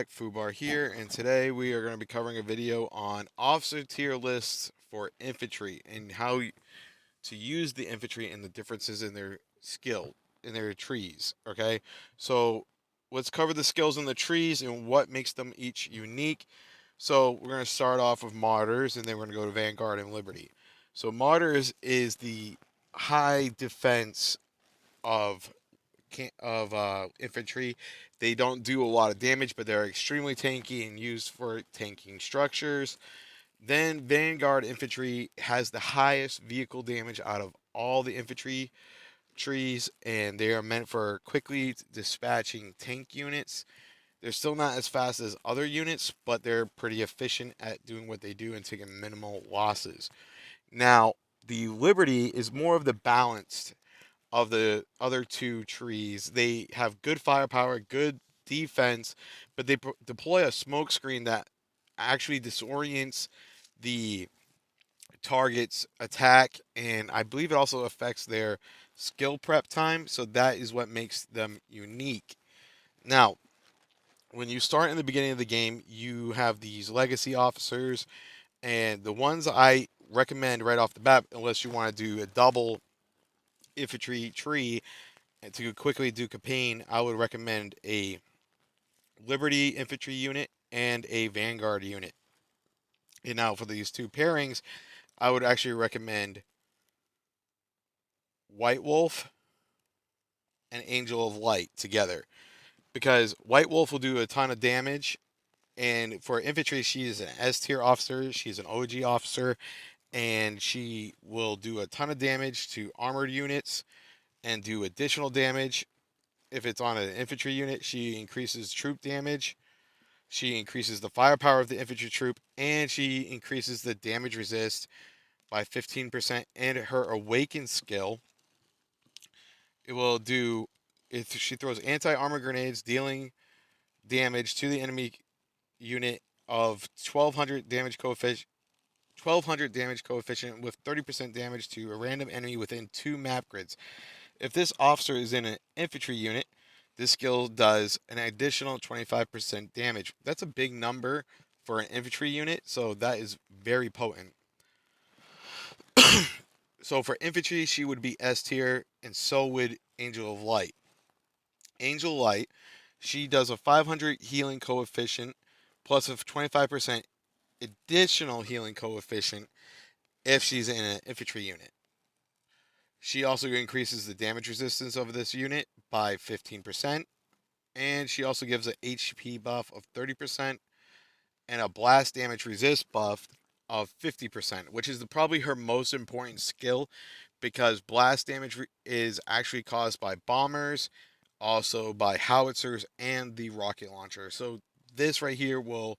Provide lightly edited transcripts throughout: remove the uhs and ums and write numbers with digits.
back, Fubar here, and today we are going to be covering a video on officer tier lists for infantry and to use the infantry and the differences in their skill, in their trees, okay? So let's cover the skills in the trees and what makes them each unique. So we're going to start off with Martyrs, and then we're going to go to Vanguard and Liberty. So Martyrs is the high defense of infantry. They don't do a lot of damage, but they're extremely tanky and used for tanking structures. Then Vanguard infantry has the highest vehicle damage out of all the infantry trees, and they are meant for quickly dispatching tank units. They're still not as fast as other units, but they're pretty efficient at doing what they do and taking minimal losses. Now, the Liberty is more of the balanced of the other two trees. They have good firepower, good defense, but they deploy a smoke screen that actually disorients the target's attack, and I believe it also affects their skill prep time. So that is what makes them unique. Now, when you start in the beginning of the game, you have these legacy officers, and the ones I recommend right off the bat, unless you want to do a double infantry tree, and to quickly do campaign, I would recommend a Liberty infantry unit and a Vanguard unit. And now for these two pairings, I would actually recommend White Wolf and Angel of Light together, because White Wolf will do a ton of damage. And for infantry, she is an S tier officer. She's an OG officer, and she will do a ton of damage to armored units and do additional damage. If it's on an infantry unit, she increases troop damage. She increases the firepower of the infantry troop, and she increases the damage resist by 15%. And her awaken skill, it will do, if she throws anti-armor grenades, dealing damage to the enemy unit of 1200 damage coefficient. 1200 damage coefficient with 30% damage to a random enemy within 2 map grids. If this officer is in an infantry unit, this skill does an additional 25% damage. That's a big number for an infantry unit, so that is very potent. So for infantry, she would be S tier, and so would Angel of Light. Angel Light, she does a 500 healing coefficient plus a 25% additional healing coefficient if she's in an infantry unit. She also increases the damage resistance of this unit by 15%, and she also gives an HP buff of 30% and a blast damage resist buff of 50%, which is probably her most important skill, because blast damage is actually caused by bombers, also by howitzers, and the rocket launcher. So this right here will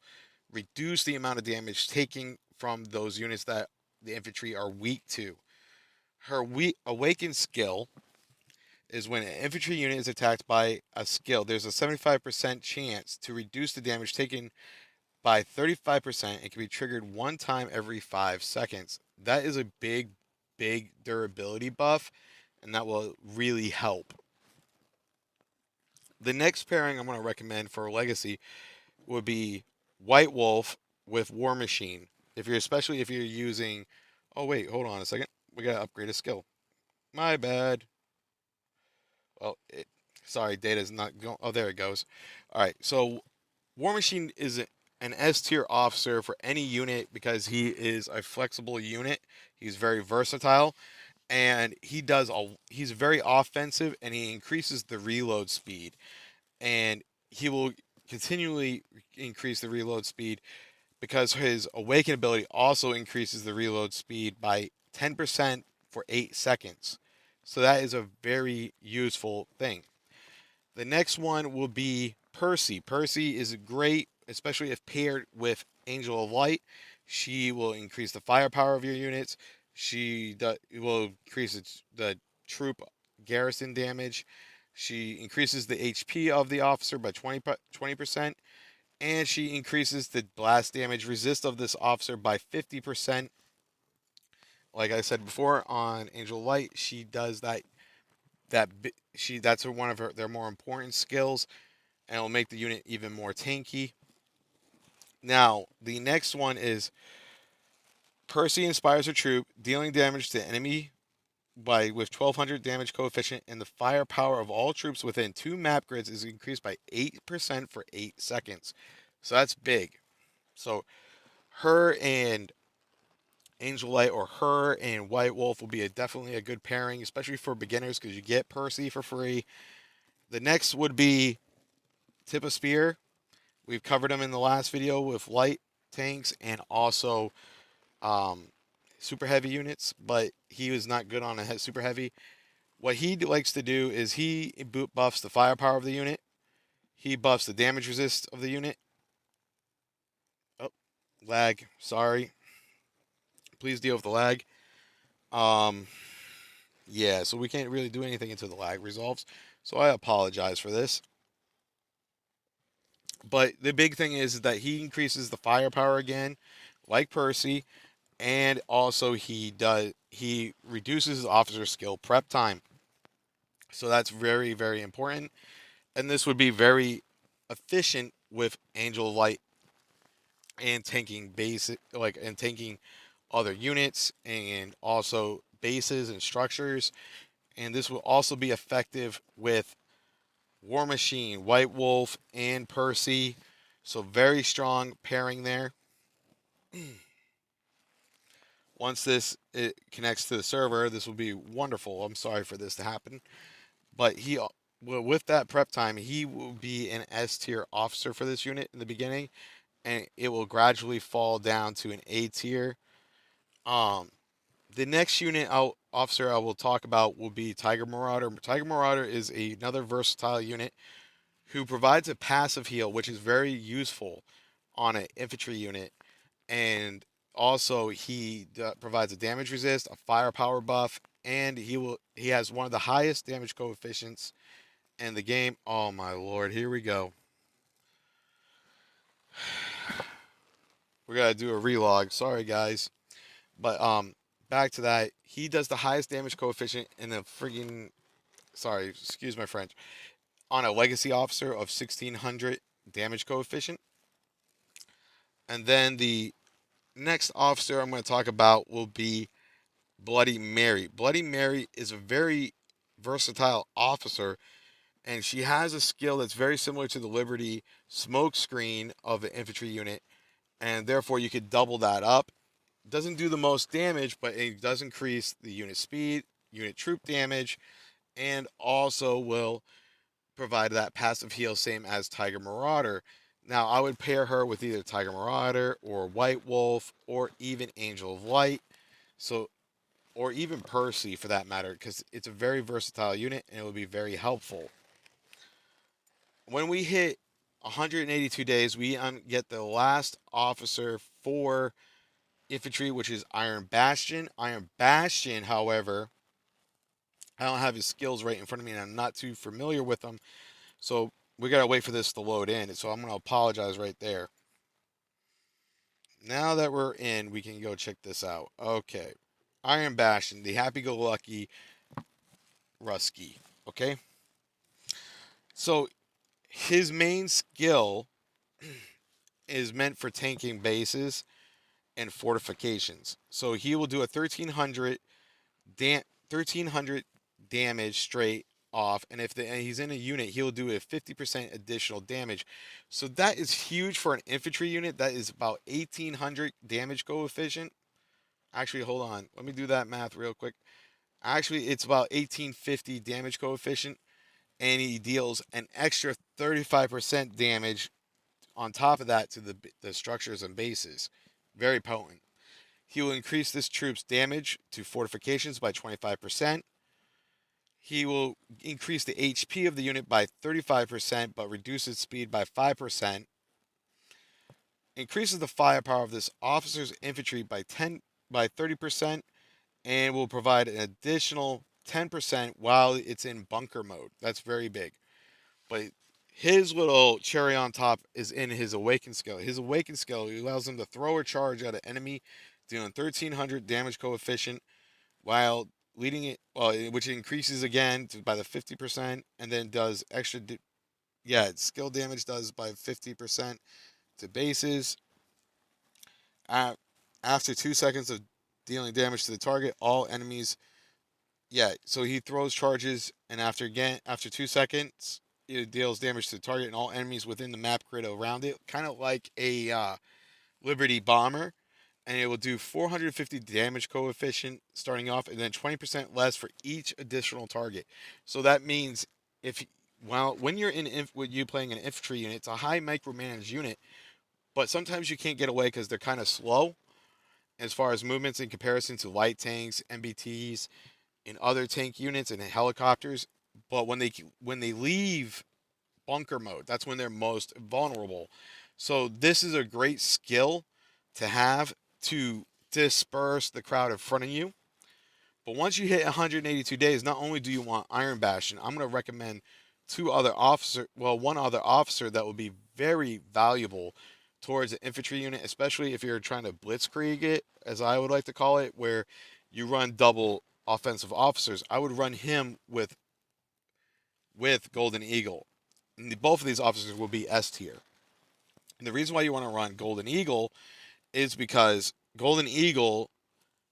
reduce the amount of damage taken from those units that the infantry are weak to. Her awakened skill is when an infantry unit is attacked by a skill, there's a 75% chance to reduce the damage taken by 35%. It can be triggered one time every 5 seconds. That is a big, big durability buff, and that will really help. The next pairing I'm going to recommend for Legacy would be White Wolf with War Machine. Especially if you're using, oh wait, hold on a second, we gotta upgrade a skill. My bad. Well, sorry, data's not going. Oh, there it goes. All right, so War Machine is an S tier officer for any unit because he is a flexible unit. He's very versatile, and he's very offensive, and he increases the reload speed, and he will continually increase the reload speed because his awaken ability also increases the reload speed by 10% for 8 seconds. So that is a very useful thing. The next one will be Percy. Percy is great, especially if paired with Angel of Light. She will increase the firepower of your units. Will increase the troop garrison damage. She increases the HP of the officer by 20%, and she increases the blast damage resist of this officer by 50%. Like I said before on Angel of Light, she does that. That's one of their more important skills. and it'll make the unit even more tanky. Now, the next one is Percy inspires a troop, dealing damage to enemy with 1200 damage coefficient, and the firepower of all troops within 2 map grids is increased by 8% for 8 seconds. So that's big. So her and Angel Light or her and White Wolf will be definitely a good pairing, especially for beginners because you get Percy for free. The next would be Tip of Spear. We've covered him in the last video with light tanks and also um, super heavy units, but he was not good on a super heavy. What he likes to do is he buffs the firepower of the unit. He buffs the damage resist of the unit. Oh, lag. Sorry. Please deal with the lag. Um, yeah, so we can't really do anything until the lag resolves. So I apologize for this. But the big thing is that he increases the firepower again, like Percy, and also he reduces his officer skill prep time. So that's very, very important. And this would be very efficient with Angel Light and tanking and tanking other units and also bases and structures. And this will also be effective with War Machine, White Wolf, and Percy. So very strong pairing there. Once this it connects to the server, this will be wonderful. I'm sorry for this to happen, but with that prep time, he will be an S tier officer for this unit in the beginning, and it will gradually fall down to an A tier. Um, the next officer I will talk about will be Tiger Marauder. Tiger Marauder is another versatile unit who provides a passive heal, which is very useful on an infantry unit. And also, he provides a damage resist, a firepower buff, and he has one of the highest damage coefficients in the game. Oh my lord, here we go. We gotta do a relog. Sorry guys, but back to that. He does the highest damage coefficient in the friggin' sorry, excuse my French, on a legacy officer of 1600 damage coefficient. And then the next officer I'm going to talk about will be Bloody Mary. Bloody Mary is a very versatile officer, and she has a skill that's very similar to the Liberty smoke screen of an infantry unit, and therefore you could double that up. Doesn't do the most damage, but it does increase the unit speed, unit troop damage, and also will provide that passive heal, same as Tiger Marauder. Now, I would pair her with either Tiger Marauder or White Wolf or even Angel of Light. So, or even Percy for that matter, because it's a very versatile unit and it would be very helpful. When we hit 182 days, we get the last officer for infantry, which is Iron Bastion. Iron Bastion, however, I don't have his skills right in front of me and I'm not too familiar with them. So we gotta wait for this to load in. So I'm gonna apologize right there. Now that we're in, we can go check this out. Okay. Iron Bastion, the happy-go-lucky Rusky. Okay. So his main skill is meant for tanking bases and fortifications. So he will do a 1300 damage straight off, and and he's in a unit, he'll do a 50% additional damage. So that is huge for an infantry unit. That is about 1800 damage coefficient. Actually, hold on. Let me do that math real quick. Actually, it's about 1850 damage coefficient, and he deals an extra 35% damage on top of that to the structures and bases. Very potent. He will increase this troop's damage to fortifications by 25%. He will increase the HP of the unit by 35%, but reduce its speed by 5%. Increases the firepower of this officer's infantry by 30%, and will provide an additional 10% while it's in bunker mode. That's very big. But his little cherry on top is in his awaken skill. His awaken skill allows him to throw or charge at an enemy, dealing 1300 damage coefficient, while leading it, which increases again by the 50%, and then does extra Yeah, skill damage does by 50% to bases. Uh, After 2 seconds of dealing damage to the target, all enemies. Yeah, so he throws charges, and after 2 seconds, it deals damage to the target and all enemies within the map grid around it, kind of like a Liberty Bomber, and it will do 450 damage coefficient starting off, and then 20% less for each additional target. So that means if well, when you're when you playing an infantry unit, it's a high micromanaged unit, but sometimes you can't get away because they're kind of slow as far as movements in comparison to light tanks, MBTs, and other tank units and helicopters. But when they leave bunker mode, that's when they're most vulnerable. So this is a great skill to have to disperse the crowd in front of you. But once you hit 182 days, not only do you want Iron Bastion, I'm going to recommend one other officer that will be very valuable towards an infantry unit, especially if you're trying to blitzkrieg it, as I would like to call it, where you run double offensive officers. I would run him with Golden Eagle. And both of these officers will be S tier. And the reason why you want to run Golden Eagle is because Golden Eagle,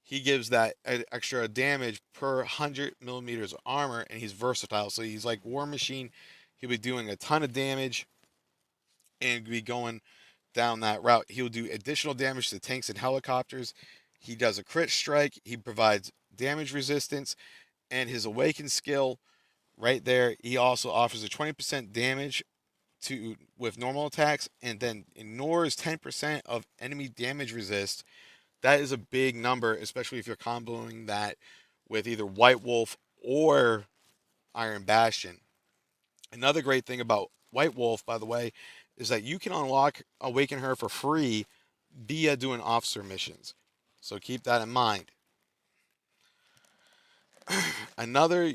he gives that extra damage per 100 millimeters of armor, and he's versatile. So he's like War Machine. He'll be doing a ton of damage and be going down that route. He'll do additional damage to tanks and helicopters. He does a crit strike. He provides damage resistance, and his Awaken skill right there. He also offers a 20% damage to with normal attacks, and then ignores 10% of enemy damage resist. That is a big number, especially if you're comboing that with either White Wolf or Iron Bastion. Another great thing about White Wolf, by the way, is that you can unlock Awaken her for free via doing officer missions. So keep that in mind. Another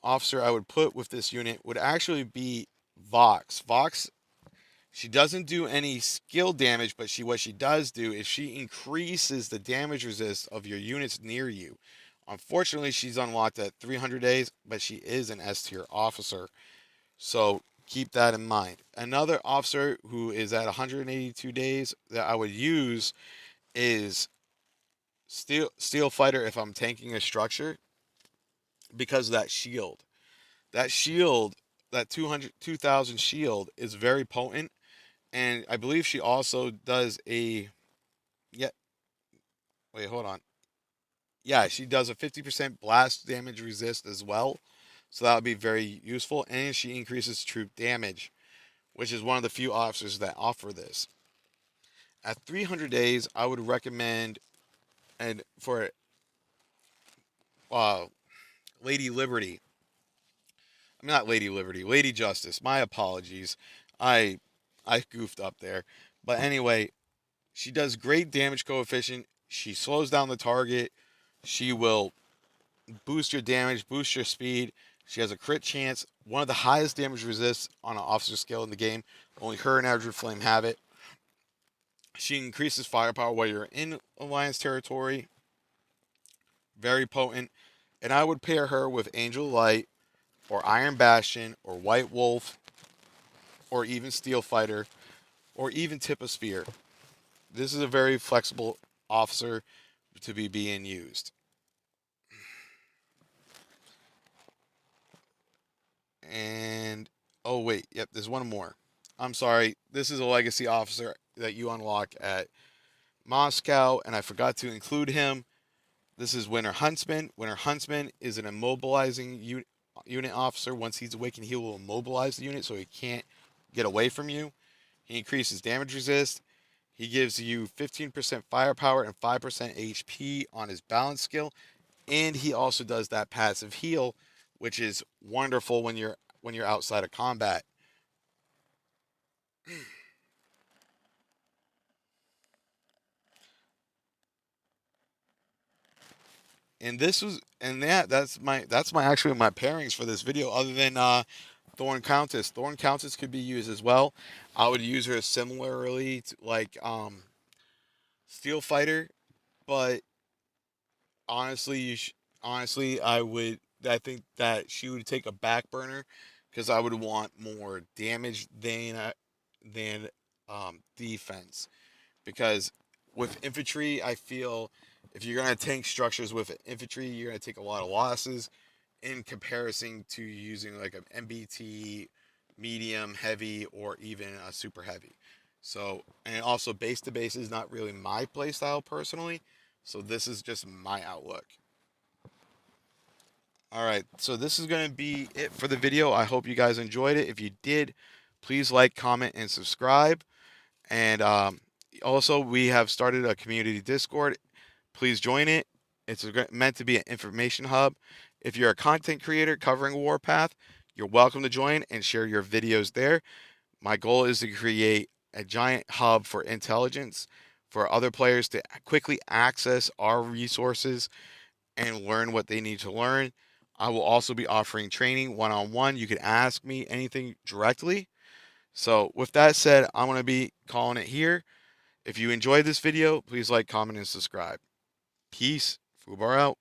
officer I would put with this unit would actually be Vox. Vox, she doesn't do any skill damage, but what she does do is she increases the damage resist of your units near you. Unfortunately, she's unlocked at 300 days, but she is an S tier officer. So keep that in mind. Another officer who is at 182 days that I would use is Steel Fighter if I'm tanking a structure because of that shield. That shield, that 2,000 shield is very potent, and I believe she also does a yeah. Wait, hold on. Yeah, she does a 50% blast damage resist as well, so that would be very useful. And she increases troop damage, which is one of the few officers that offer this. At 300 days, I would recommend and for uh, Lady Liberty. I'm not Lady Liberty, Lady Justice. My apologies. I I goofed up there. But anyway, she does great damage coefficient. She slows down the target. She will boost your damage, boost your speed. She has a crit chance. One of the highest damage resists on an officer skill in the game. Only her and Edward Flame have it. She increases firepower while you're in Alliance territory. Very potent. And I would pair her with Angel Light or Iron Bastion or White Wolf or even Steel Fighter or even Tip of Spear. This is a very flexible officer to be being used. And oh wait, yep, there's one more. I'm sorry. This is a legacy officer that you unlock at Moscow, and I forgot to include him. This is Winter Huntsman. Winter Huntsman is an immobilizing unit officer. Once he's awakened, he will immobilize the unit so he can't get away from you. He increases damage resist. He gives you 15% firepower and 5% HP on his balance skill, and he also does that passive heal, which is wonderful when you're outside of combat. That's my actually my pairings for this video. Other than Thorn Countess, Thorn Countess could be used as well. I would use her similarly to like Steel Fighter, but honestly, honestly, I think that she would take a back burner because I would want more damage than defense. Because with infantry, I feel if you're gonna tank structures with infantry, you're gonna take a lot of losses in comparison to using like an MBT, medium, heavy, or even a super heavy. So, and also base to base is not really my playstyle personally. So this is just my outlook. All right, so this is going to be it for the video. I hope you guys enjoyed it. If you did, please like, comment, and subscribe. And also, we have started a community Discord. Please join it. It's meant to be an information hub. If you're a content creator covering Warpath, you're welcome to join and share your videos there. My goal is to create a giant hub for intelligence for other players to quickly access our resources and learn what they need to learn. I will also be offering training one on one. You can ask me anything directly. So, with that said, I'm going to be calling it here. If you enjoyed this video, please like, comment, and subscribe. Peace. Fubar out.